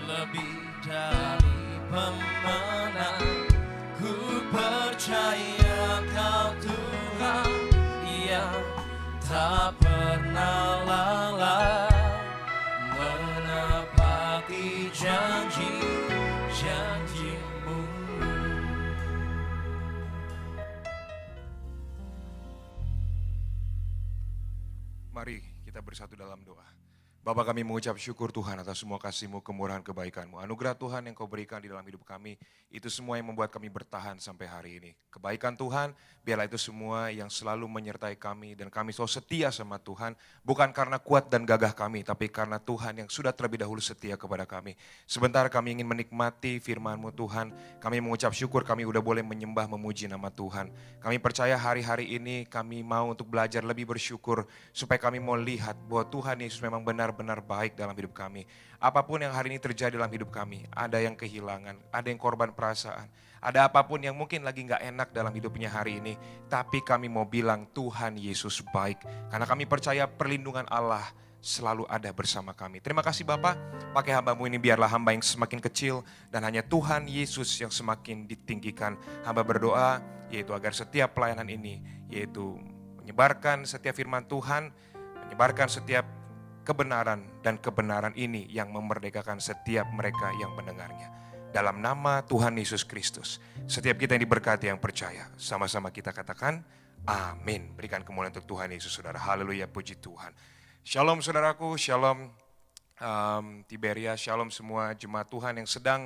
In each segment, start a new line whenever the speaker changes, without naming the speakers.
lebih dari pemenang. Ku percaya Kau Tuhan yang tak pernah lalai menepati janji-janji-Mu.
Mari kita bersatu dalam doa. Bapa, kami mengucap syukur Tuhan atas semua kasih-Mu, kemurahan, kebaikan-Mu. Anugerah Tuhan yang Kau berikan di dalam hidup kami, itu semua yang membuat kami bertahan sampai hari ini. Kebaikan Tuhan, biarlah itu semua yang selalu menyertai kami dan kami selalu setia sama Tuhan. Bukan karena kuat dan gagah kami, tapi karena Tuhan yang sudah terlebih dahulu setia kepada kami. Sebentar kami ingin menikmati firman-Mu Tuhan. Kami mengucap syukur kami udah boleh menyembah, memuji nama Tuhan. Kami percaya hari-hari ini kami mau untuk belajar lebih bersyukur. Supaya kami mau lihat bahwa Tuhan Yesus memang benar-benar baik dalam hidup kami. Apapun yang hari ini terjadi dalam hidup kami, ada yang kehilangan, ada yang korban perasaan, ada apapun yang mungkin lagi gak enak dalam hidupnya hari ini, tapi kami mau bilang Tuhan Yesus baik, karena kami percaya perlindungan Allah selalu ada bersama kami. Terima kasih Bapa, pakai hamba-Mu ini biarlah hamba yang semakin kecil dan hanya Tuhan Yesus yang semakin ditinggikan. Hamba berdoa yaitu agar setiap pelayanan ini yaitu menyebarkan setiap firman Tuhan, menyebarkan setiap kebenaran dan kebenaran ini yang memerdekakan setiap mereka yang mendengarnya. Dalam nama Tuhan Yesus Kristus, setiap kita yang diberkati yang percaya, sama-sama kita katakan amin. Berikan kemuliaan untuk Tuhan Yesus saudara. Haleluya, puji Tuhan. Shalom saudaraku, shalom Tiberia, shalom semua jemaat Tuhan yang sedang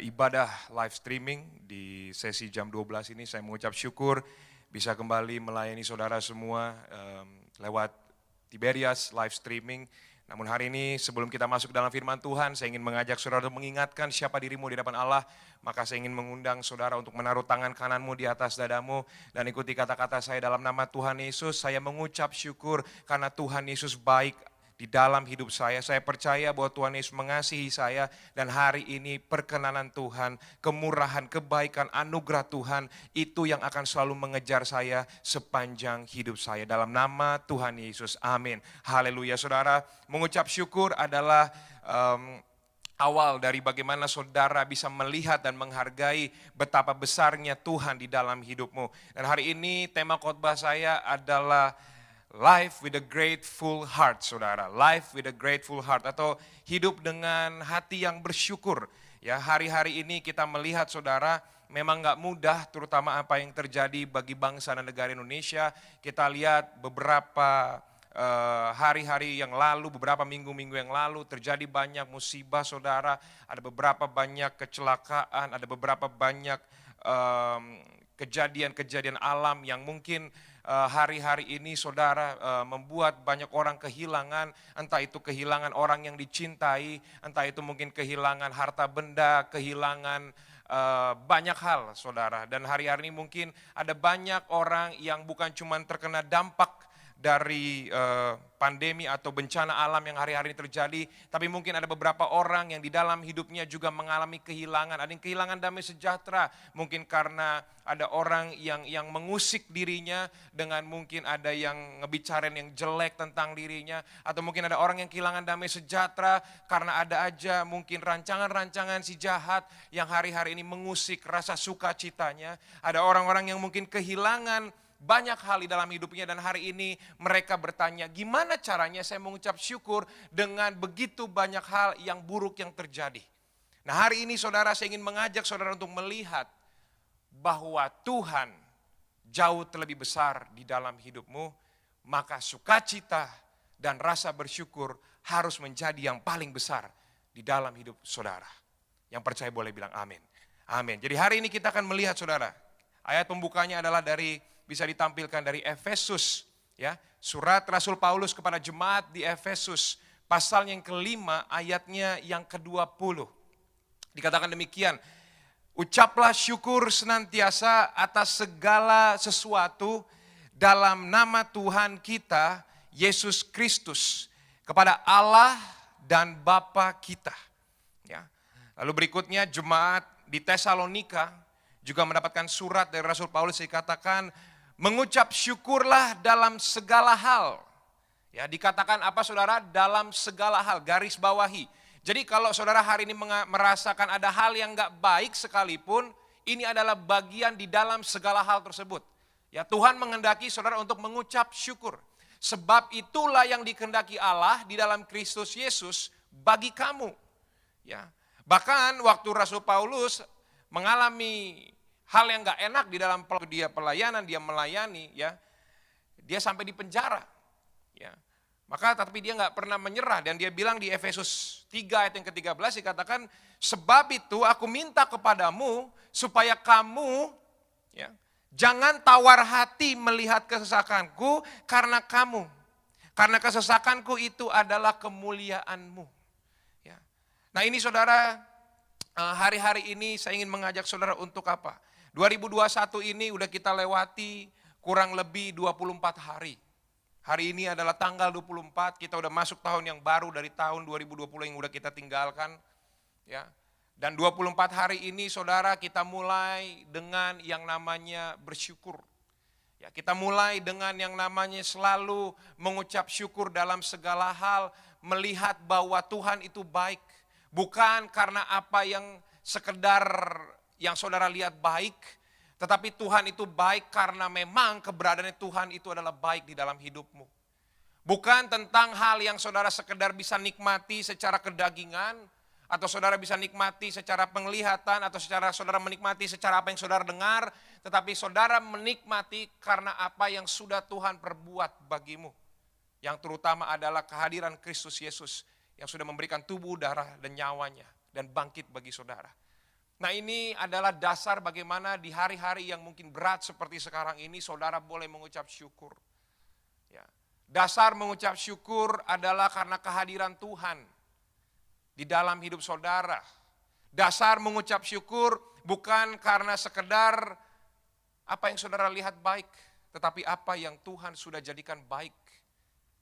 ibadah live streaming di sesi jam 12 ini. Saya mengucap syukur bisa kembali melayani saudara semua lewat Tiberias live streaming. Namun hari ini sebelum kita masuk dalam firman Tuhan, saya ingin mengajak saudara untuk mengingatkan siapa dirimu di hadapan Allah. Maka saya ingin mengundang saudara untuk menaruh tangan kananmu di atas dadamu dan ikuti kata-kata saya dalam nama Tuhan Yesus. Saya mengucap syukur karena Tuhan Yesus baik di dalam hidup saya. Saya percaya bahwa Tuhan Yesus mengasihi saya dan hari ini perkenanan Tuhan, kemurahan, kebaikan, anugerah Tuhan itu yang akan selalu mengejar saya sepanjang hidup saya. Dalam nama Tuhan Yesus, amin. Haleluya saudara, mengucap syukur adalah awal dari bagaimana saudara bisa melihat dan menghargai betapa besarnya Tuhan di dalam hidupmu. Dan hari ini tema khotbah saya adalah Life with a grateful heart, saudara. Life with a grateful heart atau hidup dengan hati yang bersyukur. Ya, hari-hari ini kita melihat, saudara, memang gak mudah, terutama apa yang terjadi bagi bangsa dan negara Indonesia. Kita lihat beberapa hari-hari yang lalu, beberapa minggu-minggu yang lalu terjadi banyak musibah, saudara. Ada beberapa banyak kecelakaan, ada beberapa banyak kejadian-kejadian alam yang mungkin hari-hari ini saudara membuat banyak orang kehilangan, entah itu kehilangan orang yang dicintai, entah itu mungkin kehilangan harta benda, kehilangan banyak hal saudara. Dan hari-hari ini mungkin ada banyak orang yang bukan cuma terkena dampak dari pandemi atau bencana alam yang hari-hari ini terjadi, tapi mungkin ada beberapa orang yang di dalam hidupnya juga mengalami kehilangan. Ada yang kehilangan damai sejahtera, mungkin karena ada orang yang mengusik dirinya dengan mungkin ada yang ngebicarain yang jelek tentang dirinya, atau mungkin ada orang yang kehilangan damai sejahtera karena ada aja mungkin rancangan-rancangan si jahat yang hari-hari ini mengusik rasa sukacitanya. Ada orang-orang yang mungkin kehilangan banyak hal di dalam hidupnya dan hari ini mereka bertanya, gimana caranya saya mengucap syukur dengan begitu banyak hal yang buruk yang terjadi. Nah hari ini saudara, saya ingin mengajak saudara untuk melihat bahwa Tuhan jauh terlebih besar di dalam hidupmu, maka sukacita dan rasa bersyukur harus menjadi yang paling besar di dalam hidup saudara. Yang percaya boleh bilang amin. Amin. Jadi hari ini kita akan melihat saudara, ayat pembukanya adalah bisa ditampilkan dari Efesus, ya, surat Rasul Paulus kepada jemaat di Efesus, pasal yang kelima, ayatnya yang ke-20. Dikatakan demikian, ucaplah syukur senantiasa atas segala sesuatu dalam nama Tuhan kita, Yesus Kristus, kepada Allah dan Bapa kita. Ya. Lalu berikutnya jemaat di Tesalonika juga mendapatkan surat dari Rasul Paulus yang dikatakan, mengucap syukurlah dalam segala hal. Ya, dikatakan apa saudara? Dalam segala hal, garis bawahi. Jadi kalau saudara hari ini merasakan ada hal yang gak baik sekalipun, ini adalah bagian di dalam segala hal tersebut. Ya, Tuhan menghendaki saudara untuk mengucap syukur. Sebab itulah yang dikehendaki Allah di dalam Kristus Yesus bagi kamu. Ya. Bahkan waktu Rasul Paulus mengalami hal yang gak enak di dalam dia pelayanan, dia melayani, ya, dia sampai di penjara. Ya. Maka tapi dia nggak pernah menyerah dan dia bilang di Efesus 3 ayat yang ke-13 dikatakan, sebab itu aku minta kepadamu supaya kamu ya, jangan tawar hati melihat kesesakanku karena kamu. Karena kesesakanku itu adalah kemuliaanmu. Ya. Nah ini saudara, hari-hari ini saya ingin mengajak saudara untuk apa? 2021 ini udah kita lewati kurang lebih 24 hari. Hari ini adalah tanggal 24, kita udah masuk tahun yang baru dari tahun 2020 yang udah kita tinggalkan. Ya. Dan 24 hari ini saudara kita mulai dengan yang namanya bersyukur. Ya, kita mulai dengan yang namanya selalu mengucap syukur dalam segala hal, melihat bahwa Tuhan itu baik. Bukan karena apa yang sekedar yang saudara lihat baik, tetapi Tuhan itu baik karena memang keberadaan Tuhan itu adalah baik di dalam hidupmu. Bukan tentang hal yang saudara sekedar bisa nikmati secara kedagingan, atau saudara bisa nikmati secara penglihatan, atau secara saudara menikmati secara apa yang saudara dengar, tetapi saudara menikmati karena apa yang sudah Tuhan perbuat bagimu. Yang terutama adalah kehadiran Kristus Yesus yang sudah memberikan tubuh, darah, dan nyawanya, dan bangkit bagi saudara. Nah ini adalah dasar bagaimana di hari-hari yang mungkin berat seperti sekarang ini saudara boleh mengucap syukur. Ya. Dasar mengucap syukur adalah karena kehadiran Tuhan di dalam hidup saudara. Dasar mengucap syukur bukan karena sekedar apa yang saudara lihat baik, tetapi apa yang Tuhan sudah jadikan baik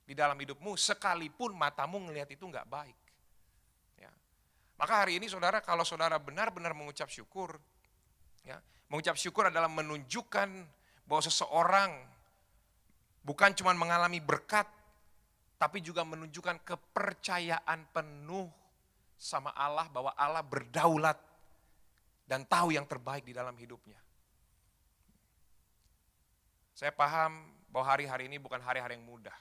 di dalam hidupmu sekalipun matamu ngelihat itu enggak baik. Maka hari ini saudara, kalau saudara benar-benar mengucap syukur, ya, mengucap syukur adalah menunjukkan bahwa seseorang bukan cuma mengalami berkat, tapi juga menunjukkan kepercayaan penuh sama Allah, bahwa Allah berdaulat dan tahu yang terbaik di dalam hidupnya. Saya paham bahwa hari-hari ini bukan hari-hari yang mudah.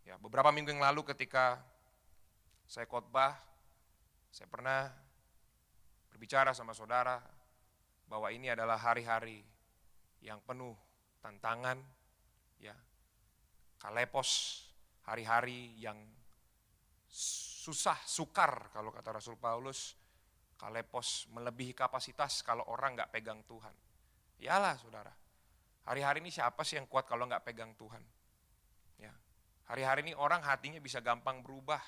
Ya, beberapa minggu yang lalu ketika saya khotbah, saya pernah berbicara sama saudara bahwa ini adalah hari-hari yang penuh tantangan, ya, kalepos, hari-hari yang susah, sukar kalau kata Rasul Paulus, kalepos melebihi kapasitas kalau orang nggak pegang Tuhan. Iyalah saudara, hari-hari ini siapa sih yang kuat kalau nggak pegang Tuhan? Ya, hari-hari ini orang hatinya bisa gampang berubah,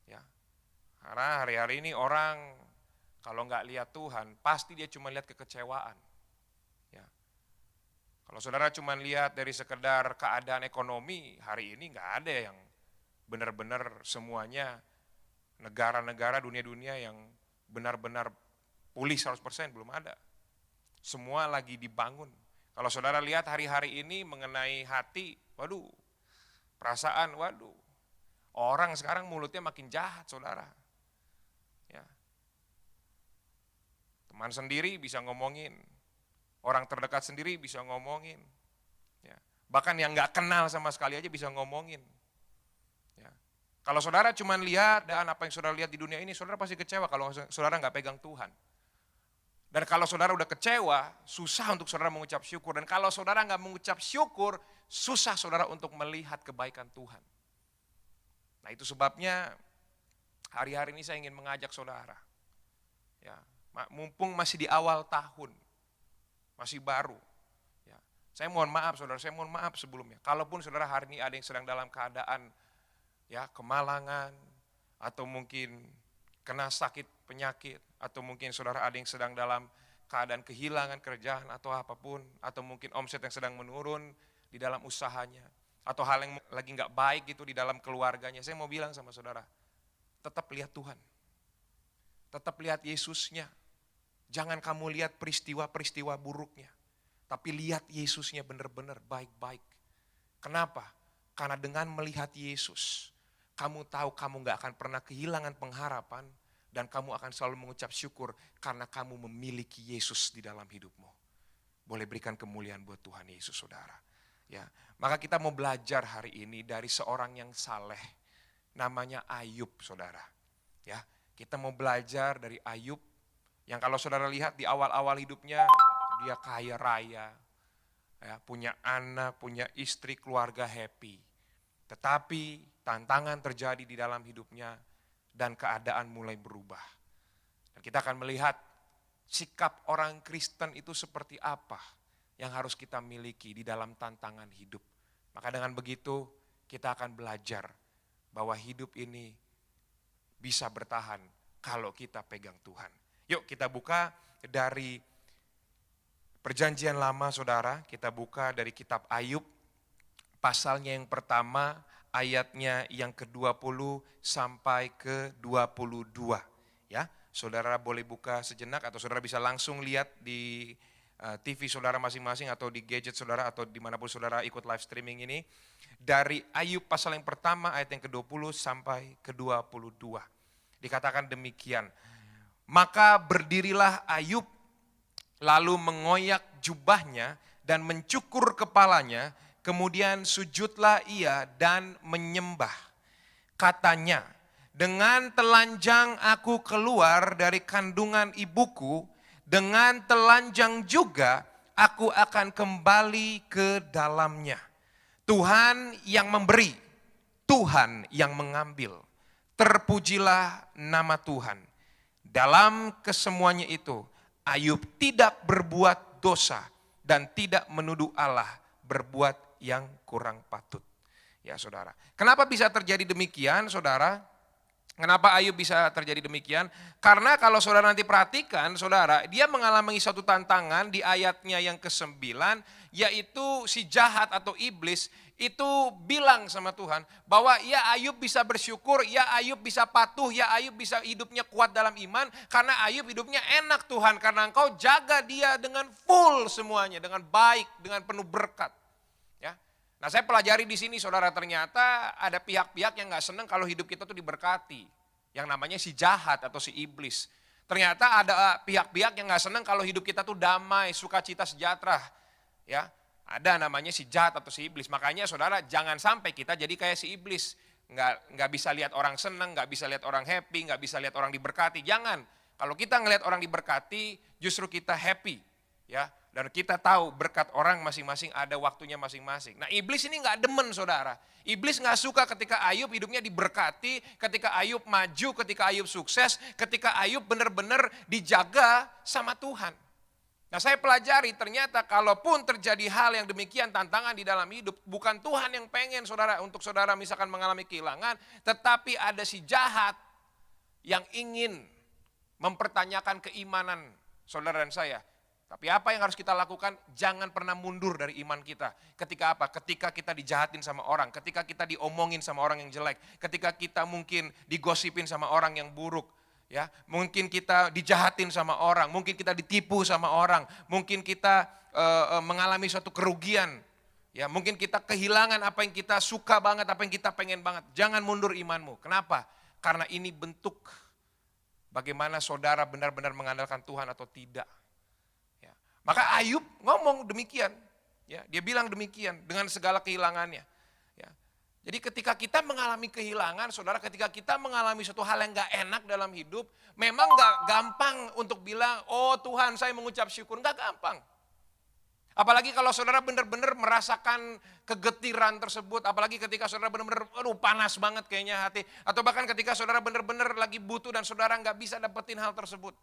ya. Karena hari-hari ini orang kalau nggak lihat Tuhan, pasti dia cuma lihat kekecewaan. Ya. Kalau saudara cuma lihat dari sekedar keadaan ekonomi, hari ini nggak ada yang benar-benar semuanya negara-negara dunia-dunia yang benar-benar pulih 100%, belum ada. Semua lagi dibangun. Kalau saudara lihat hari-hari ini mengenai hati, waduh, perasaan, waduh. Orang sekarang mulutnya makin jahat saudara. Ya. Teman sendiri bisa ngomongin, orang terdekat sendiri bisa ngomongin, ya. Bahkan yang nggak kenal sama sekali aja bisa ngomongin. Ya. Kalau saudara cuma lihat dan apa yang saudara lihat di dunia ini, saudara pasti kecewa kalau saudara nggak pegang Tuhan. Dan kalau saudara udah kecewa, susah untuk saudara mengucap syukur. Dan kalau saudara nggak mengucap syukur, susah saudara untuk melihat kebaikan Tuhan. Nah itu sebabnya hari-hari ini saya ingin mengajak saudara, ya, mumpung masih di awal tahun, masih baru, ya, saya mohon maaf saudara, saya mohon maaf sebelumnya. Kalaupun saudara hari ini ada yang sedang dalam keadaan, ya, kemalangan, atau mungkin kena sakit penyakit, atau mungkin saudara ada yang sedang dalam keadaan kehilangan kerjaan atau apapun, atau mungkin omset yang sedang menurun di dalam usahanya, atau hal yang lagi nggak baik gitu di dalam keluarganya, saya mau bilang sama saudara, tetap lihat Tuhan. Tetap lihat Yesusnya. Jangan kamu lihat peristiwa-peristiwa buruknya. Tapi lihat Yesusnya benar-benar baik-baik. Kenapa? Karena dengan melihat Yesus, kamu tahu kamu gak akan pernah kehilangan pengharapan, dan kamu akan selalu mengucap syukur karena kamu memiliki Yesus di dalam hidupmu. Boleh berikan kemuliaan buat Tuhan Yesus, saudara. Ya, maka kita mau belajar hari ini dari seorang yang saleh, namanya Ayub, saudara. Ya, kita mau belajar dari Ayub, yang kalau saudara lihat di awal-awal hidupnya, dia kaya raya, ya, punya anak, punya istri, keluarga happy. Tetapi tantangan terjadi di dalam hidupnya, dan keadaan mulai berubah. Dan kita akan melihat sikap orang Kristen itu seperti apa yang harus kita miliki di dalam tantangan hidup. Maka dengan begitu kita akan belajar bahwa hidup ini bisa bertahan kalau kita pegang Tuhan. Yuk kita buka dari Perjanjian Lama, saudara. Kita buka dari kitab Ayub, pasalnya yang pertama, ayatnya yang ke-20 sampai ke-22. Ya, saudara boleh buka sejenak atau saudara bisa langsung lihat di TV saudara masing-masing atau di gadget saudara atau dimanapun saudara ikut live streaming ini. Dari Ayub pasal yang pertama ayat yang ke-20 sampai ke-22. Dikatakan demikian. Maka berdirilah Ayub lalu mengoyak jubahnya dan mencukur kepalanya. Kemudian sujudlah ia dan menyembah. Katanya, dengan telanjang aku keluar dari kandungan ibuku, dengan telanjang juga aku akan kembali ke dalamnya. Tuhan yang memberi, Tuhan yang mengambil. Terpujilah nama Tuhan. Dalam kesemuanya itu, Ayub tidak berbuat dosa dan tidak menuduh Allah berbuat yang kurang patut. Ya saudara, kenapa bisa terjadi demikian saudara? Kenapa Ayub bisa terjadi demikian? Karena kalau saudara nanti perhatikan saudara, dia mengalami suatu tantangan di ayatnya yang ke-9, yaitu si jahat atau iblis itu bilang sama Tuhan bahwa ya Ayub bisa bersyukur, ya Ayub bisa patuh, ya Ayub bisa hidupnya kuat dalam iman karena Ayub hidupnya enak Tuhan, karena Engkau jaga dia dengan full semuanya, dengan baik, dengan penuh berkat. Ya. Nah saya pelajari di sini saudara, ternyata ada pihak-pihak yang gak senang kalau hidup kita tuh diberkati. Yang namanya si jahat atau si iblis. Ternyata ada pihak-pihak yang gak senang kalau hidup kita tuh damai, sukacita, sejahtera. Ya, ada namanya si jahat atau si iblis. Makanya saudara jangan sampai kita jadi kayak si iblis. Nggak bisa lihat orang senang, nggak bisa lihat orang happy, nggak bisa lihat orang diberkati. Jangan. Kalau kita ngelihat orang diberkati, justru kita happy. Ya, dan kita tahu berkat orang masing-masing ada waktunya masing-masing. Nah iblis ini gak demen saudara. Iblis gak suka ketika Ayub hidupnya diberkati, ketika Ayub maju, ketika Ayub sukses, ketika Ayub benar-benar dijaga sama Tuhan. Nah saya pelajari ternyata kalaupun terjadi hal yang demikian, tantangan di dalam hidup, bukan Tuhan yang pengen saudara untuk saudara misalkan mengalami kehilangan, tetapi ada si jahat yang ingin mempertanyakan keimanan saudara dan saya. Tapi apa yang harus kita lakukan? Jangan pernah mundur dari iman kita. Ketika apa? Ketika kita dijahatin sama orang, ketika kita diomongin sama orang yang jelek, ketika kita mungkin digosipin sama orang yang buruk, ya, mungkin kita dijahatin sama orang, mungkin kita ditipu sama orang, mungkin kita mengalami suatu kerugian, ya, mungkin kita kehilangan apa yang kita suka banget, apa yang kita pengen banget. Jangan mundur imanmu. Kenapa? Karena ini bentuk bagaimana saudara benar-benar mengandalkan Tuhan atau tidak. Maka Ayub ngomong demikian, ya, dia bilang demikian dengan segala kehilangannya. Ya. Jadi ketika kita mengalami kehilangan, saudara, ketika kita mengalami suatu hal yang gak enak dalam hidup, memang gak gampang untuk bilang, oh Tuhan saya mengucap syukur, gak gampang. Apalagi kalau saudara benar-benar merasakan kegetiran tersebut, apalagi ketika saudara benar-benar panas banget kayaknya hati, atau bahkan ketika saudara benar-benar lagi butuh dan saudara gak bisa dapetin hal tersebut.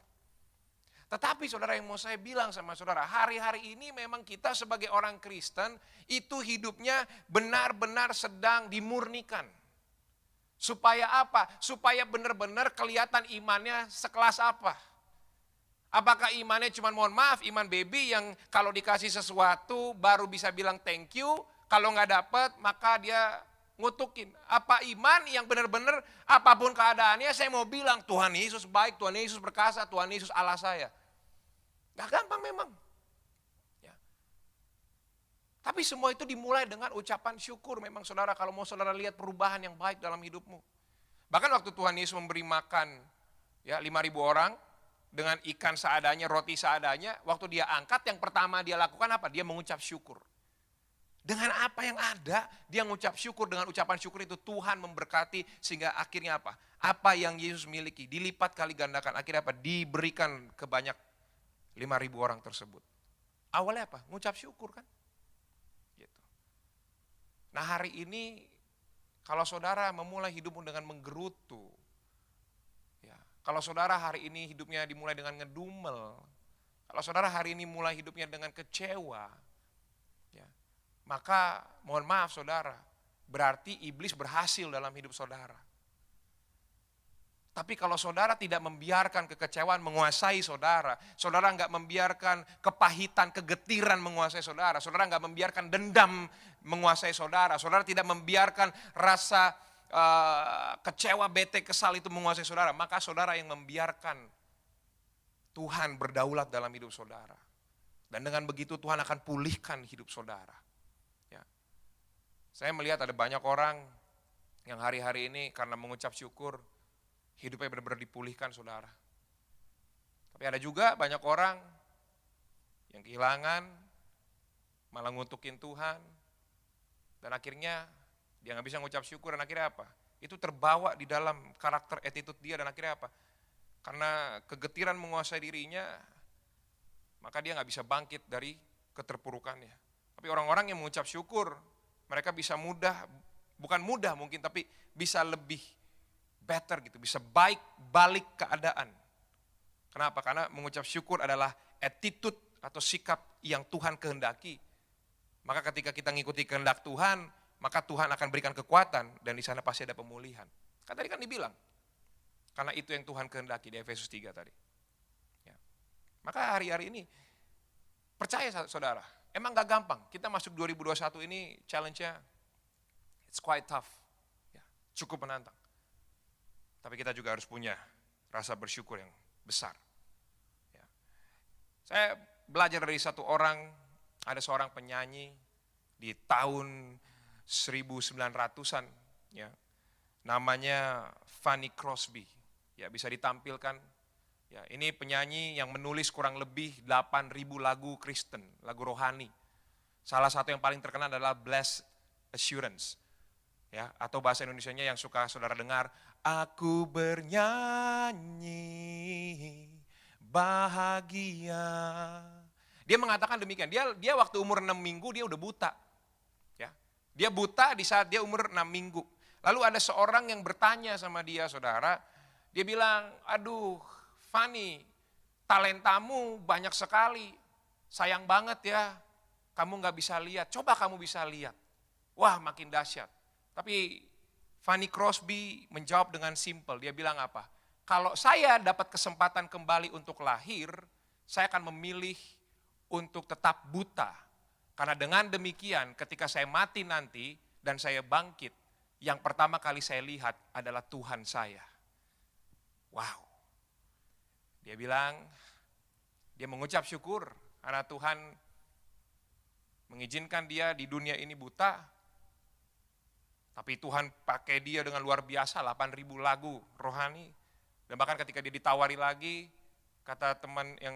Tetapi saudara yang mau saya bilang sama saudara, hari-hari ini memang kita sebagai orang Kristen itu hidupnya benar-benar sedang dimurnikan. Supaya apa? Supaya benar-benar kelihatan imannya sekelas apa. Apakah imannya cuma mohon maaf, iman baby yang kalau dikasih sesuatu baru bisa bilang thank you, kalau nggak dapat maka dia ngutukin. Apa iman yang benar-benar apapun keadaannya saya mau bilang Tuhan Yesus baik, Tuhan Yesus berkasa, Tuhan Yesus Allah saya. Gak gampang memang. Ya. Tapi semua itu dimulai dengan ucapan syukur. Memang saudara, kalau mau saudara lihat perubahan yang baik dalam hidupmu. Bahkan waktu Tuhan Yesus memberi makan ya 5.000 orang dengan ikan seadanya, roti seadanya, waktu dia angkat yang pertama dia lakukan apa? Dia mengucap syukur. Dengan apa yang ada, dia mengucap syukur. Dengan ucapan syukur itu Tuhan memberkati sehingga akhirnya apa? Apa yang Yesus miliki dilipat kali gandakan. Akhirnya apa? Diberikan ke banyak 5.000 orang tersebut. Awalnya apa? Mengucap syukur kan? Gitu. Nah hari ini kalau saudara memulai hidupmu dengan menggerutu, ya, kalau saudara hari ini hidupnya dimulai dengan ngedumel, kalau saudara hari ini mulai hidupnya dengan kecewa, ya, maka mohon maaf saudara, berarti iblis berhasil dalam hidup saudara. Tapi kalau saudara tidak membiarkan kekecewaan menguasai saudara, saudara nggak membiarkan kepahitan, kegetiran menguasai saudara, saudara nggak membiarkan dendam menguasai saudara, saudara tidak membiarkan rasa kecewa, bete, kesal itu menguasai saudara, maka saudara yang membiarkan Tuhan berdaulat dalam hidup saudara. Dan dengan begitu Tuhan akan pulihkan hidup saudara. Ya. Saya melihat ada banyak orang yang hari-hari ini karena mengucap syukur, hidupnya benar-benar dipulihkan saudara. Tapi ada juga banyak orang yang kehilangan, malah ngutukin Tuhan. Dan akhirnya dia gak bisa ngucap syukur dan akhirnya apa? Itu terbawa di dalam karakter attitude dia dan akhirnya apa? Karena kegetiran menguasai dirinya, maka dia gak bisa bangkit dari keterpurukannya. Tapi orang-orang yang mengucap syukur, mereka bisa mudah, bukan mudah mungkin, tapi bisa lebih better gitu, bisa baik balik keadaan. Kenapa? Karena mengucap syukur adalah attitude atau sikap yang Tuhan kehendaki. Maka ketika kita ngikuti kehendak Tuhan, maka Tuhan akan berikan kekuatan dan di sana pasti ada pemulihan. Kan tadi kan dibilang, karena itu yang Tuhan kehendaki di Efesus 3 tadi. Ya. Maka hari-hari ini, percaya saudara, emang gak gampang. Kita masuk 2021 ini challenge-nya, it's quite tough. Ya, cukup menantang. Tapi kita juga harus punya rasa bersyukur yang besar. Ya. Saya belajar dari satu orang, ada seorang penyanyi di tahun 1900-an, ya, namanya Fanny Crosby. Ya, bisa ditampilkan. Ya, ini penyanyi yang menulis kurang lebih 8.000 lagu Kristen, lagu rohani. Salah satu yang paling terkenal adalah Blessed Assurance. Ya, atau bahasa Indonesianya yang suka saudara dengar, aku bernyanyi bahagia. Dia mengatakan demikian. Dia waktu umur 6 minggu dia udah buta. Ya. Dia buta di saat dia umur 6 minggu. Lalu ada seorang yang bertanya sama dia, saudara. Dia bilang, aduh Fanny, talentamu banyak sekali. Sayang banget ya, kamu gak bisa lihat. Coba kamu bisa lihat. Wah makin dahsyat. Tapi Fanny Crosby menjawab dengan simpel, dia bilang apa? Kalau saya dapat kesempatan kembali untuk lahir, saya akan memilih untuk tetap buta. Karena dengan demikian ketika saya mati nanti dan saya bangkit, yang pertama kali saya lihat adalah Tuhan saya. Wow. Dia bilang, dia mengucap syukur karena Tuhan mengizinkan dia di dunia ini buta. Tapi Tuhan pakai dia dengan luar biasa, 8.000 lagu rohani. Dan bahkan ketika dia ditawari lagi, kata teman yang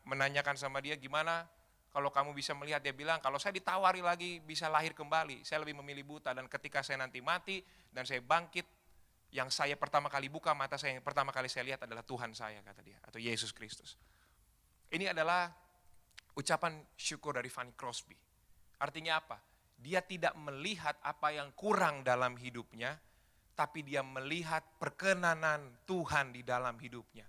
menanyakan sama dia, gimana kalau kamu bisa melihat? Dia bilang, kalau saya ditawari lagi bisa lahir kembali, saya lebih memilih buta. Dan ketika saya nanti mati dan saya bangkit, yang saya pertama kali buka mata saya, yang pertama kali saya lihat adalah Tuhan saya, kata dia, atau Yesus Kristus. Ini adalah ucapan syukur dari Fanny Crosby. Artinya apa? Dia tidak melihat apa yang kurang dalam hidupnya, tapi dia melihat perkenanan Tuhan di dalam hidupnya.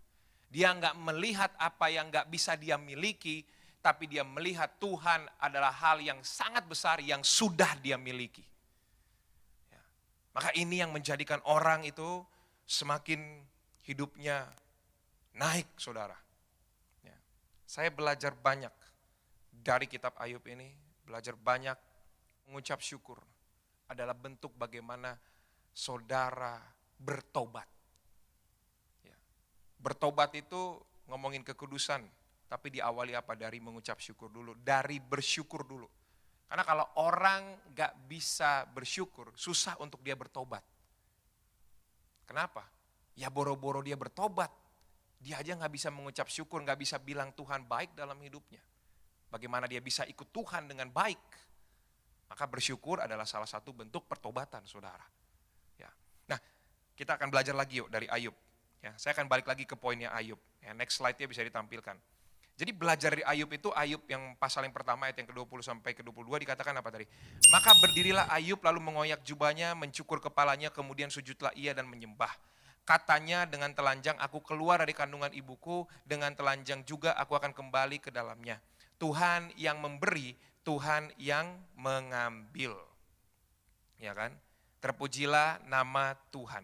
Dia nggak melihat apa yang nggak bisa dia miliki, tapi dia melihat Tuhan adalah hal yang sangat besar yang sudah dia miliki. Ya. Maka ini yang menjadikan orang itu semakin hidupnya naik, saudara. Ya. Saya belajar banyak dari kitab Ayub ini, belajar banyak. Mengucap syukur adalah bentuk bagaimana saudara bertobat. Ya. Bertobat itu ngomongin kekudusan, tapi diawali apa? Dari mengucap syukur dulu, dari bersyukur dulu. Karena kalau orang gak bisa bersyukur, susah untuk dia bertobat. Kenapa? Ya boro-boro dia bertobat, dia aja gak bisa mengucap syukur, gak bisa bilang Tuhan baik dalam hidupnya. Bagaimana dia bisa ikut Tuhan dengan baik? Maka bersyukur adalah salah satu bentuk pertobatan, saudara. Ya. Nah, kita akan belajar lagi yuk dari Ayub. Ya, saya akan balik lagi ke poinnya Ayub. Ya, next slide-nya bisa ditampilkan. Jadi belajar dari Ayub itu, Ayub yang pasal yang pertama ayat yang ke-20 sampai ke-22 dikatakan apa tadi? Maka berdirilah Ayub lalu mengoyak jubahnya, mencukur kepalanya, kemudian sujudlah ia dan menyembah. Katanya, dengan telanjang aku keluar dari kandungan ibuku, dengan telanjang juga aku akan kembali ke dalamnya. Tuhan yang memberi, Tuhan yang mengambil. Ya kan? Terpujilah nama Tuhan.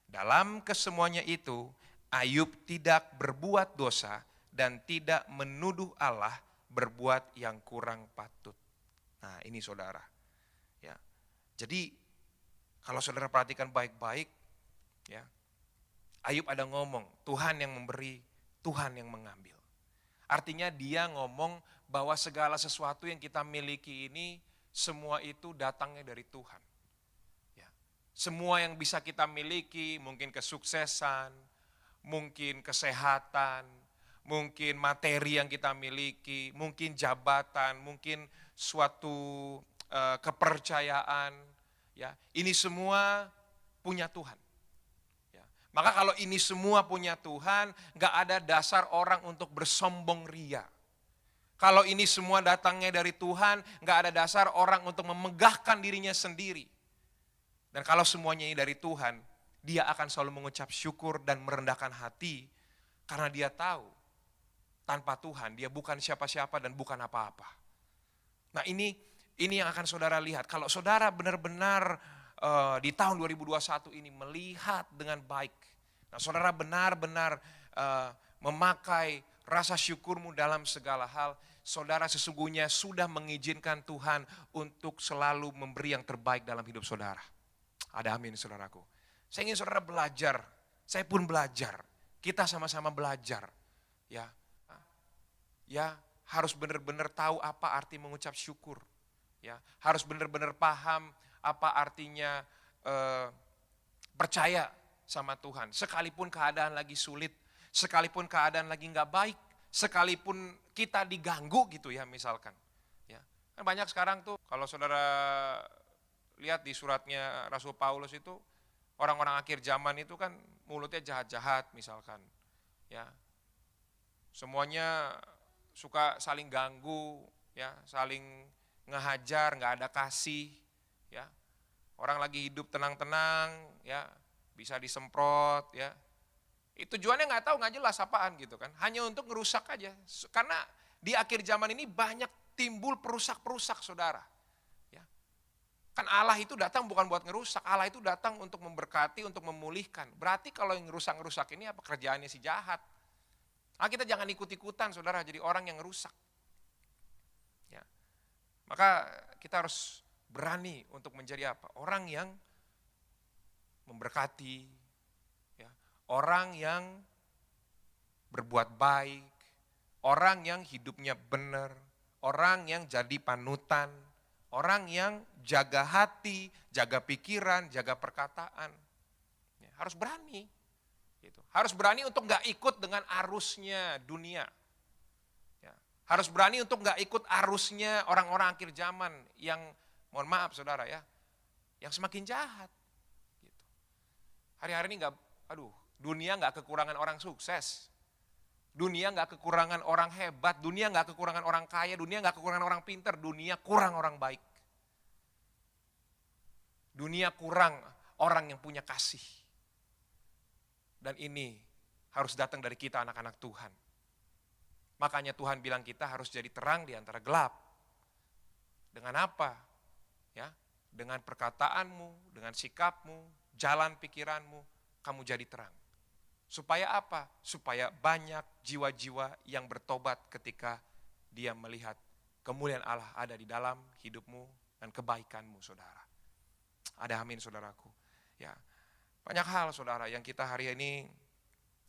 Dalam kesemuanya itu, Ayub tidak berbuat dosa dan tidak menuduh Allah berbuat yang kurang patut. Nah, ini saudara. Ya. Jadi kalau saudara perhatikan baik-baik, ya, Ayub ada ngomong, Tuhan yang memberi, Tuhan yang mengambil. Artinya dia ngomong bahwa segala sesuatu yang kita miliki ini, semua itu datangnya dari Tuhan. Ya. Semua yang bisa kita miliki, mungkin kesuksesan, mungkin kesehatan, mungkin materi yang kita miliki, mungkin jabatan, mungkin suatu kepercayaan, ya, ini semua punya Tuhan. Ya. Maka kalau ini semua punya Tuhan, gak ada dasar orang untuk bersombong ria. Kalau ini semua datangnya dari Tuhan, gak ada dasar orang untuk memegahkan dirinya sendiri. Dan kalau semuanya ini dari Tuhan, dia akan selalu mengucap syukur dan merendahkan hati, karena dia tahu tanpa Tuhan dia bukan siapa-siapa dan bukan apa-apa. Nah ini yang akan saudara lihat. Kalau saudara benar-benar di tahun 2021 ini melihat dengan baik. Nah saudara benar-benar memakai rasa syukurmu dalam segala hal. Saudara sesungguhnya sudah mengizinkan Tuhan untuk selalu memberi yang terbaik dalam hidup saudara. Ada amin saudaraku. Saya ingin saudara belajar. Saya pun belajar. Kita sama-sama belajar. Ya, harus benar-benar tahu apa arti mengucap syukur. Ya, harus benar-benar paham apa artinya percaya sama Tuhan. Sekalipun keadaan lagi sulit, sekalipun keadaan lagi nggak baik, sekalipun kita diganggu gitu ya misalkan. Ya, kan banyak sekarang tuh kalau saudara lihat di suratnya Rasul Paulus itu orang-orang akhir zaman itu kan mulutnya jahat-jahat misalkan. Ya, semuanya suka saling ganggu, ya, saling ngehajar, nggak ada kasih, ya. Orang lagi hidup tenang-tenang, ya, bisa disemprot, ya. Itu tujuannya nggak tahu, nggak jelas apaan gitu kan. Hanya untuk ngerusak aja. Karena di akhir zaman ini banyak timbul perusak-perusak, saudara. Ya. Kan Allah itu datang bukan buat ngerusak, Allah itu datang untuk memberkati, untuk memulihkan. Berarti kalau yang ngerusak-ngerusak ini apa kerjaannya si jahat? Nah, kita jangan ikut-ikutan saudara jadi orang yang rusak. Ya. Maka kita harus berani untuk menjadi apa? Orang yang memberkati, ya. Orang yang berbuat baik, orang yang hidupnya benar, orang yang jadi panutan, orang yang jaga hati, jaga pikiran, jaga perkataan. Ya, harus berani. Gitu. Harus berani untuk gak ikut dengan arusnya dunia. Ya. Harus berani untuk gak ikut arusnya orang-orang akhir zaman yang, mohon maaf saudara ya, yang semakin jahat. Gitu. Hari-hari ini dunia gak kekurangan orang sukses. Dunia gak kekurangan orang hebat, dunia gak kekurangan orang kaya, dunia gak kekurangan orang pintar, dunia kurang orang baik. Dunia kurang orang yang punya kasih. Dan ini harus datang dari kita anak-anak Tuhan. Makanya Tuhan bilang kita harus jadi terang di antara gelap. Dengan apa? Ya, dengan perkataanmu, dengan sikapmu, jalan pikiranmu, kamu jadi terang. Supaya apa? Supaya banyak jiwa-jiwa yang bertobat ketika dia melihat kemuliaan Allah ada di dalam hidupmu dan kebaikanmu, saudara. Ada amin, saudaraku. Ya. Banyak hal saudara yang kita hari ini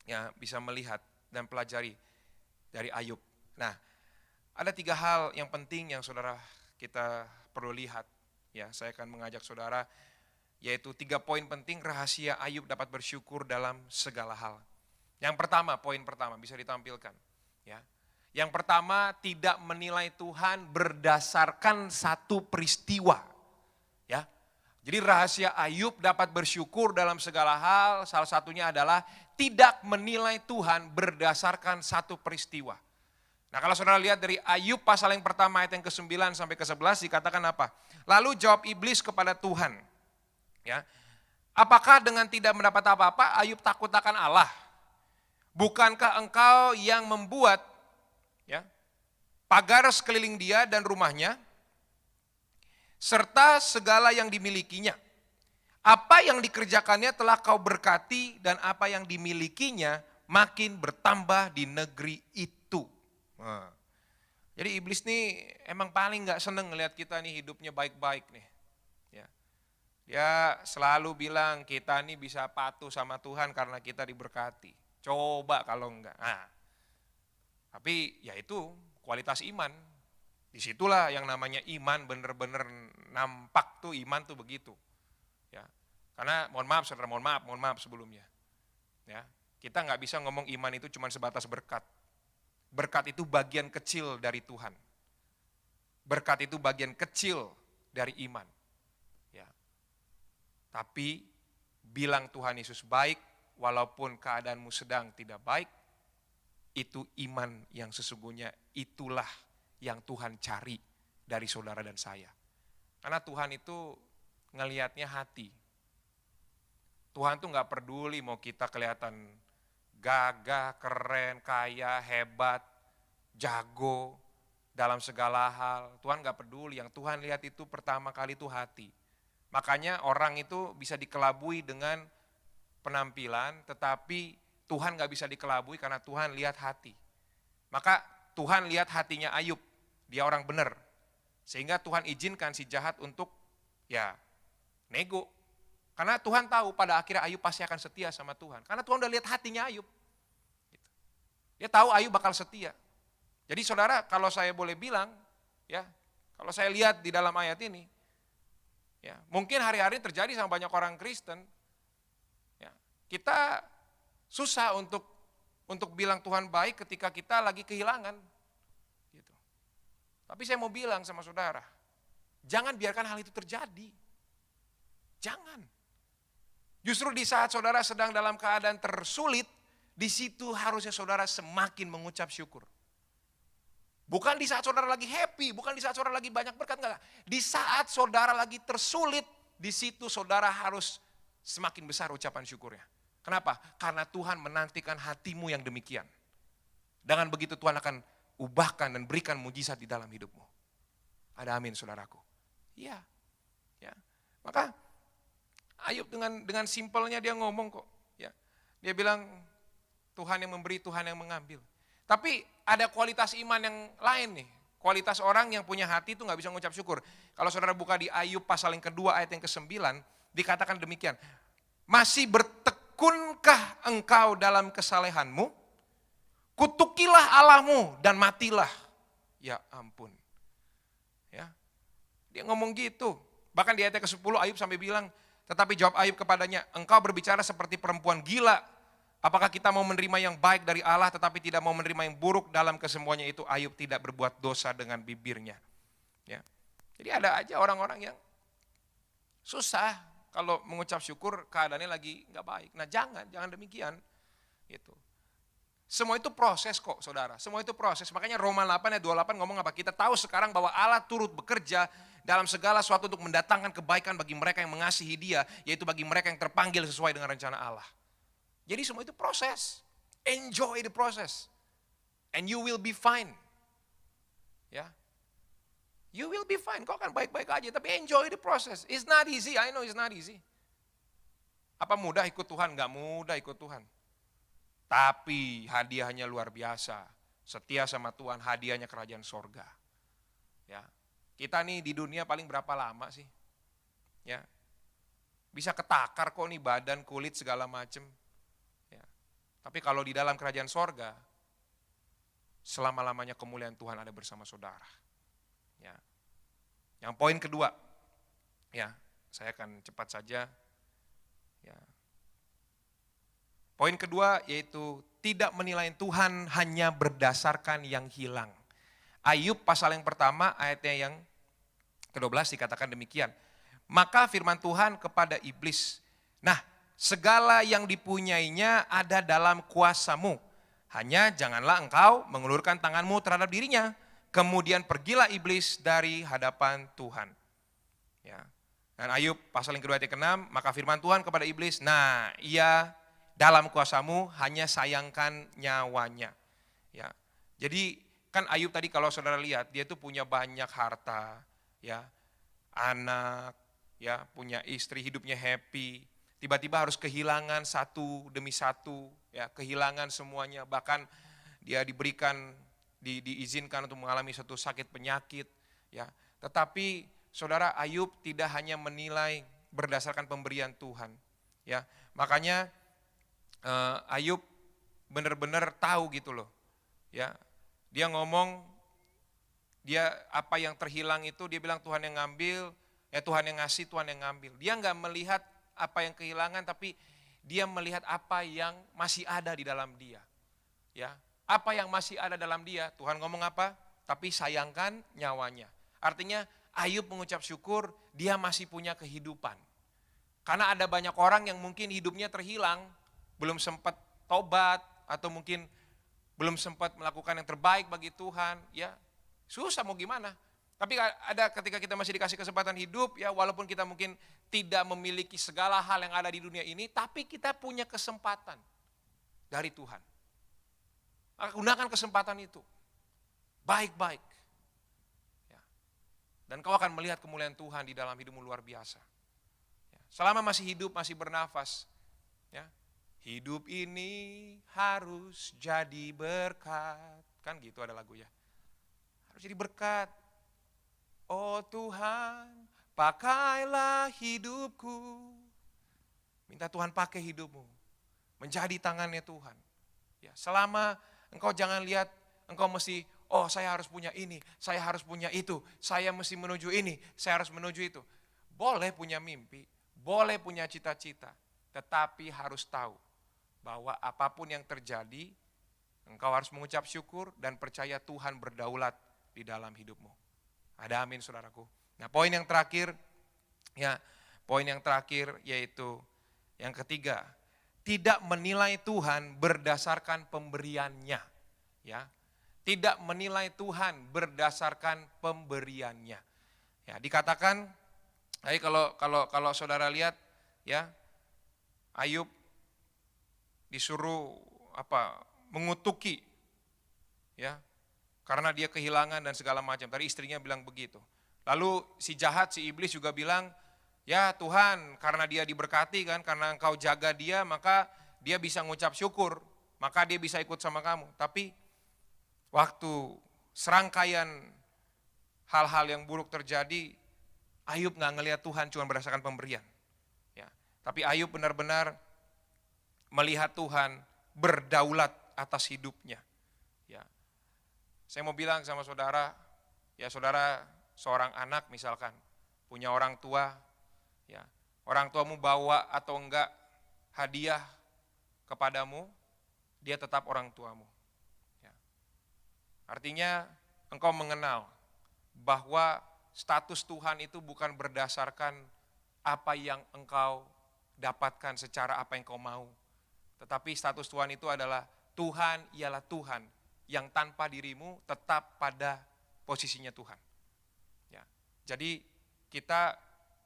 ya bisa melihat dan pelajari dari Ayub. Nah, ada 3 hal yang penting yang saudara kita perlu lihat. Ya, saya akan mengajak saudara, yaitu 3 poin penting rahasia Ayub dapat bersyukur dalam segala hal. Yang pertama, poin pertama bisa ditampilkan. Ya, yang pertama, tidak menilai Tuhan berdasarkan satu peristiwa. Ya, jadi rahasia Ayub dapat bersyukur dalam segala hal, salah satunya adalah tidak menilai Tuhan berdasarkan satu peristiwa. Nah, kalau saudara lihat dari Ayub pasal yang pertama ayat yang ke-9 sampai ke-11 dikatakan apa? Lalu jawab iblis kepada Tuhan. Ya, apakah dengan tidak mendapat apa-apa Ayub takut akan Allah? Bukankah engkau yang membuat ya, pagar sekeliling dia dan rumahnya, serta segala yang dimilikinya? Apa yang dikerjakannya telah kau berkati dan apa yang dimilikinya makin bertambah di negeri itu. Nah, jadi iblis nih emang paling gak seneng ngelihat kita nih hidupnya baik-baik nih. Ya. Dia selalu bilang kita nih bisa patuh sama Tuhan karena kita diberkati. Coba kalau enggak. Nah, tapi ya itu kualitas iman. Disitulah yang namanya iman bener-bener nampak tuh iman tuh begitu. Ya, karena mohon maaf sebelumnya. Ya, kita nggak bisa ngomong iman itu cuma sebatas berkat. Berkat itu bagian kecil dari Tuhan. Berkat itu bagian kecil dari iman. Ya. Tapi bilang Tuhan Yesus baik, walaupun keadaanmu sedang tidak baik, itu iman yang sesungguhnya, itulah yang Tuhan cari dari saudara dan saya. Karena Tuhan itu ngelihatnya hati. Tuhan tuh gak peduli mau kita kelihatan gagah, keren, kaya, hebat, jago dalam segala hal. Tuhan gak peduli, yang Tuhan lihat itu pertama kali itu hati. Makanya orang itu bisa dikelabui dengan penampilan, tetapi Tuhan gak bisa dikelabui karena Tuhan lihat hati. Maka Tuhan lihat hatinya Ayub, dia orang benar. Sehingga Tuhan izinkan si jahat untuk ya nego. Karena Tuhan tahu pada akhirnya Ayub pasti akan setia sama Tuhan. Karena Tuhan udah lihat hatinya Ayub. Dia tahu Ayub bakal setia. Jadi saudara, kalau saya boleh bilang, ya, kalau saya lihat di dalam ayat ini, ya, mungkin hari-hari terjadi sama banyak orang Kristen, ya, kita susah untuk bilang Tuhan baik ketika kita lagi kehilangan. Gitu. Tapi saya mau bilang sama saudara, jangan biarkan hal itu terjadi. Jangan. Justru di saat saudara sedang dalam keadaan tersulit, di situ harusnya saudara semakin mengucap syukur. Bukan di saat saudara lagi happy, bukan di saat saudara lagi banyak berkat, enggak. Di saat saudara lagi tersulit, di situ saudara harus semakin besar ucapan syukurnya. Kenapa? Karena Tuhan menantikan hatimu yang demikian. Dengan begitu Tuhan akan ubahkan dan berikan mujizat di dalam hidupmu. Ada amin saudaraku. Iya. Ya. Maka Ayub dengan simpelnya dia ngomong kok. Ya. Dia bilang Tuhan yang memberi, Tuhan yang mengambil. Tapi ada kualitas iman yang lain nih. Kualitas orang yang punya hati itu gak bisa mengucap syukur. Kalau saudara buka di Ayub pasal yang kedua ayat yang ke-9, dikatakan demikian. Masih bertekunkah engkau dalam kesalehanmu? Kutukilah Allahmu dan matilah. Ya ampun. Ya. Dia ngomong gitu. Bahkan di ayat ke-10 Ayub sampai bilang, tetapi jawab Ayub kepadanya, engkau berbicara seperti perempuan gila. Apakah kita mau menerima yang baik dari Allah tetapi tidak mau menerima yang buruk? Dalam kesemuanya itu Ayub tidak berbuat dosa dengan bibirnya. Ya. Jadi ada aja orang-orang yang susah kalau mengucap syukur keadaannya lagi nggak baik. Nah jangan demikian. Gitu. Semua itu proses kok saudara, semua itu proses. Makanya Roma 8 ayat 28 ngomong apa? Kita tahu sekarang bahwa Allah turut bekerja dalam segala sesuatu untuk mendatangkan kebaikan bagi mereka yang mengasihi Dia, yaitu bagi mereka yang terpanggil sesuai dengan rencana Allah. Jadi semua itu proses. Enjoy the process. And you will be fine. Ya. You will be fine. Kau akan baik-baik aja, tapi enjoy the process. It's not easy, I know it's not easy. Apa mudah ikut Tuhan? Gak mudah ikut Tuhan. Tapi hadiahnya luar biasa. Setia sama Tuhan, hadiahnya kerajaan sorga. Ya. Kita nih di dunia paling berapa lama sih? Ya. Bisa ketakar kok nih badan, kulit, segala macem. Ya. Tapi kalau di dalam kerajaan sorga, selama-lamanya kemuliaan Tuhan ada bersama saudara. Ya. Yang poin kedua, ya, saya akan cepat saja. Ya. Poin kedua yaitu tidak menilai Tuhan hanya berdasarkan yang hilang. Ayub pasal yang pertama ayatnya yang ke-12 dikatakan demikian. Maka firman Tuhan kepada iblis, nah segala yang dipunyainya ada dalam kuasamu. Hanya janganlah engkau mengulurkan tanganmu terhadap dirinya. Kemudian pergilah iblis dari hadapan Tuhan. Ya. Dan Ayub pasal yang kedua ayat ke-6, maka firman Tuhan kepada iblis, nah ia dalam kuasamu, hanya sayangkan nyawanya. Ya. Jadi kan Ayub tadi kalau saudara lihat, dia tuh punya banyak harta, ya, anak, ya, punya istri, hidupnya happy. Tiba-tiba harus kehilangan satu demi satu, ya, kehilangan semuanya. Bahkan dia diizinkan untuk mengalami satu sakit penyakit, ya. Tetapi saudara, Ayub tidak hanya menilai berdasarkan pemberian Tuhan, ya. Makanya Ayub benar-benar tahu gitu loh, ya. Dia ngomong, dia apa yang terhilang itu dia bilang Tuhan yang ngambil, ya Tuhan yang ngasih, Tuhan yang ngambil. Dia nggak melihat apa yang kehilangan, tapi dia melihat apa yang masih ada di dalam dia. Ya, apa yang masih ada dalam dia, Tuhan ngomong apa? Tapi sayangkan nyawanya. Artinya Ayub mengucap syukur dia masih punya kehidupan. Karena ada banyak orang yang mungkin hidupnya terhilang, belum sempat tobat atau mungkin belum sempat melakukan yang terbaik bagi Tuhan, ya. Susah mau gimana? Tapi ada ketika kita masih dikasih kesempatan hidup, ya walaupun kita mungkin tidak memiliki segala hal yang ada di dunia ini, tapi kita punya kesempatan dari Tuhan. Maka gunakan kesempatan itu, baik-baik. Ya. Dan kau akan melihat kemuliaan Tuhan di dalam hidupmu luar biasa. Ya. Selama masih hidup, masih bernafas, ya. Hidup ini harus jadi berkat. Kan gitu ada lagu ya. Harus jadi berkat. Oh Tuhan, pakailah hidupku. Minta Tuhan pakai hidupmu. Menjadi tangannya Tuhan. Ya, selama engkau jangan lihat, engkau mesti, oh saya harus punya ini, saya harus punya itu, saya mesti menuju ini, saya harus menuju itu. Boleh punya mimpi, boleh punya cita-cita, tetapi harus tahu bahwa apapun yang terjadi, engkau harus mengucap syukur dan percaya Tuhan berdaulat di dalam hidupmu. Ada amin saudaraku. Nah poin yang terakhir, ya poin yang terakhir yaitu yang ketiga, tidak menilai Tuhan berdasarkan pemberiannya, ya. Tidak menilai Tuhan berdasarkan pemberiannya. Ya, dikatakan, kalau saudara lihat, ya, Ayub disuruh mengutuki, ya, karena dia kehilangan dan segala macam. Tadi istrinya bilang begitu. Lalu si jahat, si iblis juga bilang, ya Tuhan, karena dia diberkati kan, karena engkau jaga dia, maka dia bisa ngucap syukur, maka dia bisa ikut sama kamu. Tapi waktu serangkaian hal-hal yang buruk terjadi, Ayub nggak ngelihat Tuhan cuma berdasarkan pemberian. Ya, tapi Ayub benar-benar melihat Tuhan berdaulat atas hidupnya. Ya, saya mau bilang sama saudara, ya saudara seorang anak misalkan punya orang tua. Ya, orang tuamu bawa atau enggak hadiah kepadamu, dia tetap orang tuamu. Ya. Artinya engkau mengenal bahwa status Tuhan itu bukan berdasarkan apa yang engkau dapatkan secara apa yang kau mau. Tetapi status Tuhan itu adalah Tuhan ialah Tuhan yang tanpa dirimu tetap pada posisinya Tuhan. Ya. Jadi kita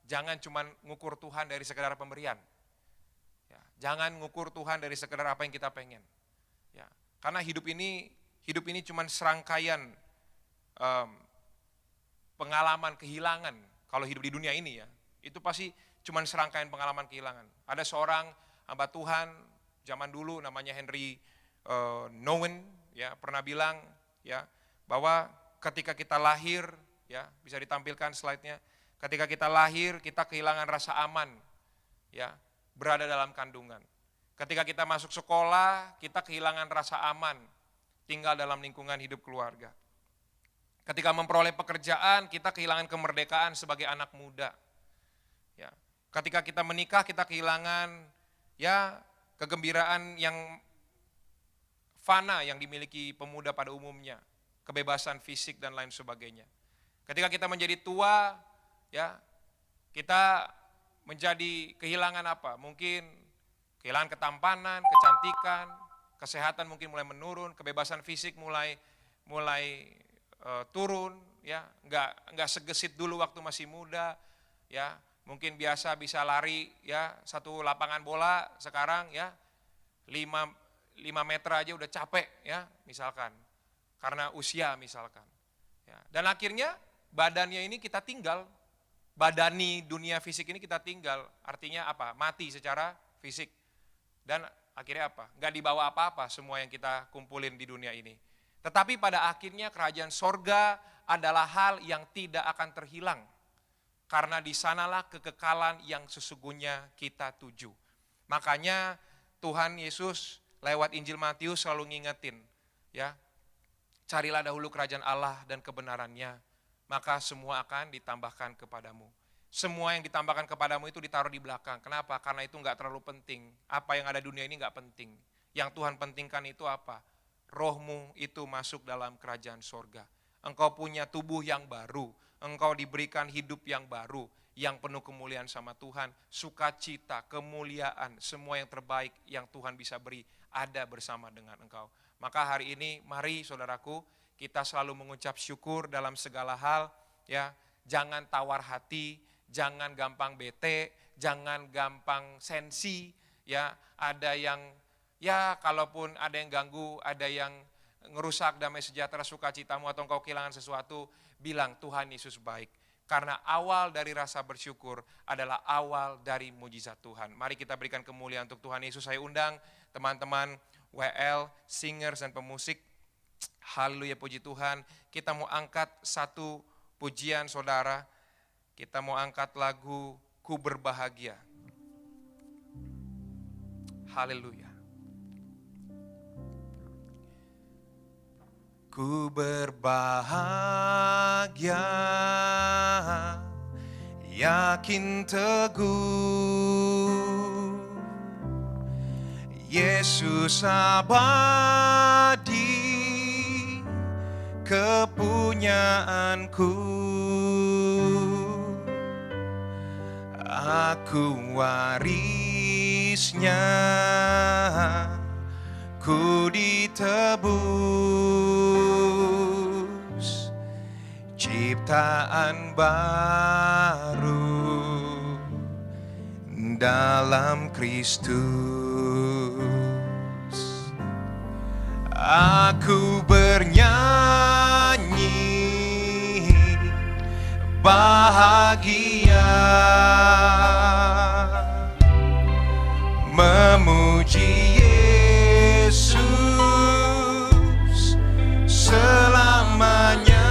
jangan cuma ngukur Tuhan dari sekedar pemberian. Ya, jangan ngukur Tuhan dari sekedar apa yang kita pengen. Ya, karena hidup ini cuma serangkaian pengalaman kehilangan. Kalau hidup di dunia ini ya, itu pasti cuma serangkaian pengalaman kehilangan. Ada seorang hamba Tuhan zaman dulu namanya Henry Nouwen, ya pernah bilang ya bahwa ketika kita lahir, ya bisa ditampilkan slide-nya. Ketika kita lahir, kita kehilangan rasa aman, ya, berada dalam kandungan. Ketika kita masuk sekolah, kita kehilangan rasa aman, tinggal dalam lingkungan hidup keluarga. Ketika memperoleh pekerjaan, kita kehilangan kemerdekaan sebagai anak muda. Ya. Ketika kita menikah, kita kehilangan ya kegembiraan yang fana yang dimiliki pemuda pada umumnya, kebebasan fisik dan lain sebagainya. Ketika kita menjadi tua, ya kita menjadi kehilangan apa? Mungkin kehilangan ketampanan, kecantikan, kesehatan mungkin mulai menurun, kebebasan fisik mulai turun, ya nggak segesit dulu waktu masih muda, ya mungkin biasa bisa lari ya satu lapangan bola, sekarang ya 5 meter aja udah capek ya misalkan, karena usia misalkan. Ya. Dan akhirnya badannya ini kita tinggal, badani dunia fisik ini kita tinggal, artinya apa? Mati secara fisik. Dan akhirnya apa? Nggak dibawa apa-apa semua yang kita kumpulin di dunia ini. Tetapi pada akhirnya kerajaan sorga adalah hal yang tidak akan terhilang. Karena di sanalah kekekalan yang sesungguhnya kita tuju. Makanya Tuhan Yesus lewat Injil Matius selalu ngingetin, ya, carilah dahulu kerajaan Allah dan kebenarannya, maka semua akan ditambahkan kepadamu. Semua yang ditambahkan kepadamu itu ditaruh di belakang. Kenapa? Karena itu nggak terlalu penting. Apa yang ada dunia ini nggak penting. Yang Tuhan pentingkan itu apa? Rohmu itu masuk dalam kerajaan sorga. Engkau punya tubuh yang baru. Engkau diberikan hidup yang baru. Yang penuh kemuliaan sama Tuhan. Sukacita, kemuliaan, semua yang terbaik yang Tuhan bisa beri ada bersama dengan engkau. Maka hari ini mari saudaraku, kita selalu mengucap syukur dalam segala hal. Ya, jangan tawar hati, jangan gampang bete, jangan gampang sensi. Ya, ada yang ya kalaupun ada yang ganggu, ada yang ngerusak damai sejahtera sukacitamu atau engkau kehilangan sesuatu, bilang Tuhan Yesus baik. Karena awal dari rasa bersyukur adalah awal dari mujizat Tuhan. Mari kita berikan kemuliaan untuk Tuhan Yesus. Saya undang teman-teman WL, singers dan pemusik. Haleluya, puji Tuhan. Kita mau angkat satu pujian saudara. Kita mau angkat lagu Ku Berbahagia. Haleluya. Ku berbahagia, yakin teguh, Yesus abadi, kepunyaanku. Aku warisnya, ku ditebus, ciptaan baru dalam Kristus. Aku bernyanyi bahagia, memuji Yesus selamanya.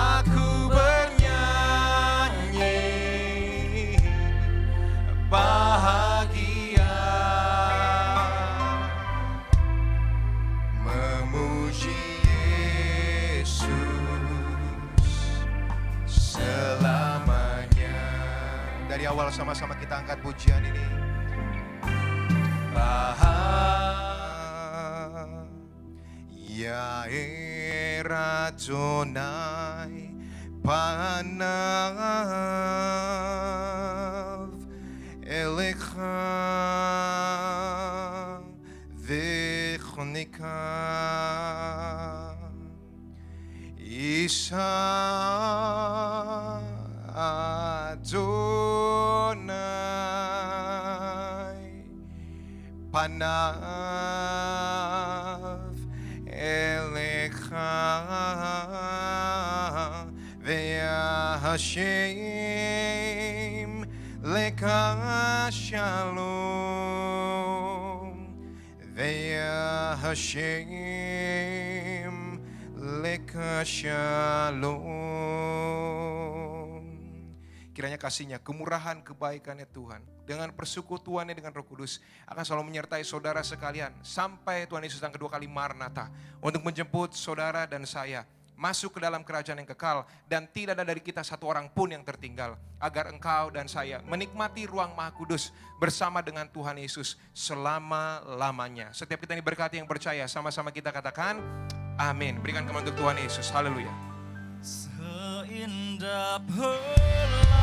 Aku bernyanyi bahagia, memuji Yesus selamanya. Dari awal sama-sama kita angkat pujian ini. Ya Adonai panav elecha v'chonika Isha Adonai panav elecha ve'Hashem leka shalom, ve'Hashem leka shalom. Kiranya kasih-Nya, kemurahan, kebaikan-Nya Tuhan, dengan persekutuannya dengan Roh Kudus akan selalu menyertai saudara sekalian sampai Tuhan Yesus yang kedua kali Maranatha untuk menjemput saudara dan saya masuk ke dalam kerajaan yang kekal, dan tidak ada dari kita satu orang pun yang tertinggal, agar engkau dan saya menikmati ruang Maha Kudus bersama dengan Tuhan Yesus selama-lamanya. Setiap kita ini berkati yang percaya, sama-sama kita katakan amin. Berikan kemuliaan untuk Tuhan Yesus. Haleluya.
Seindah pelangi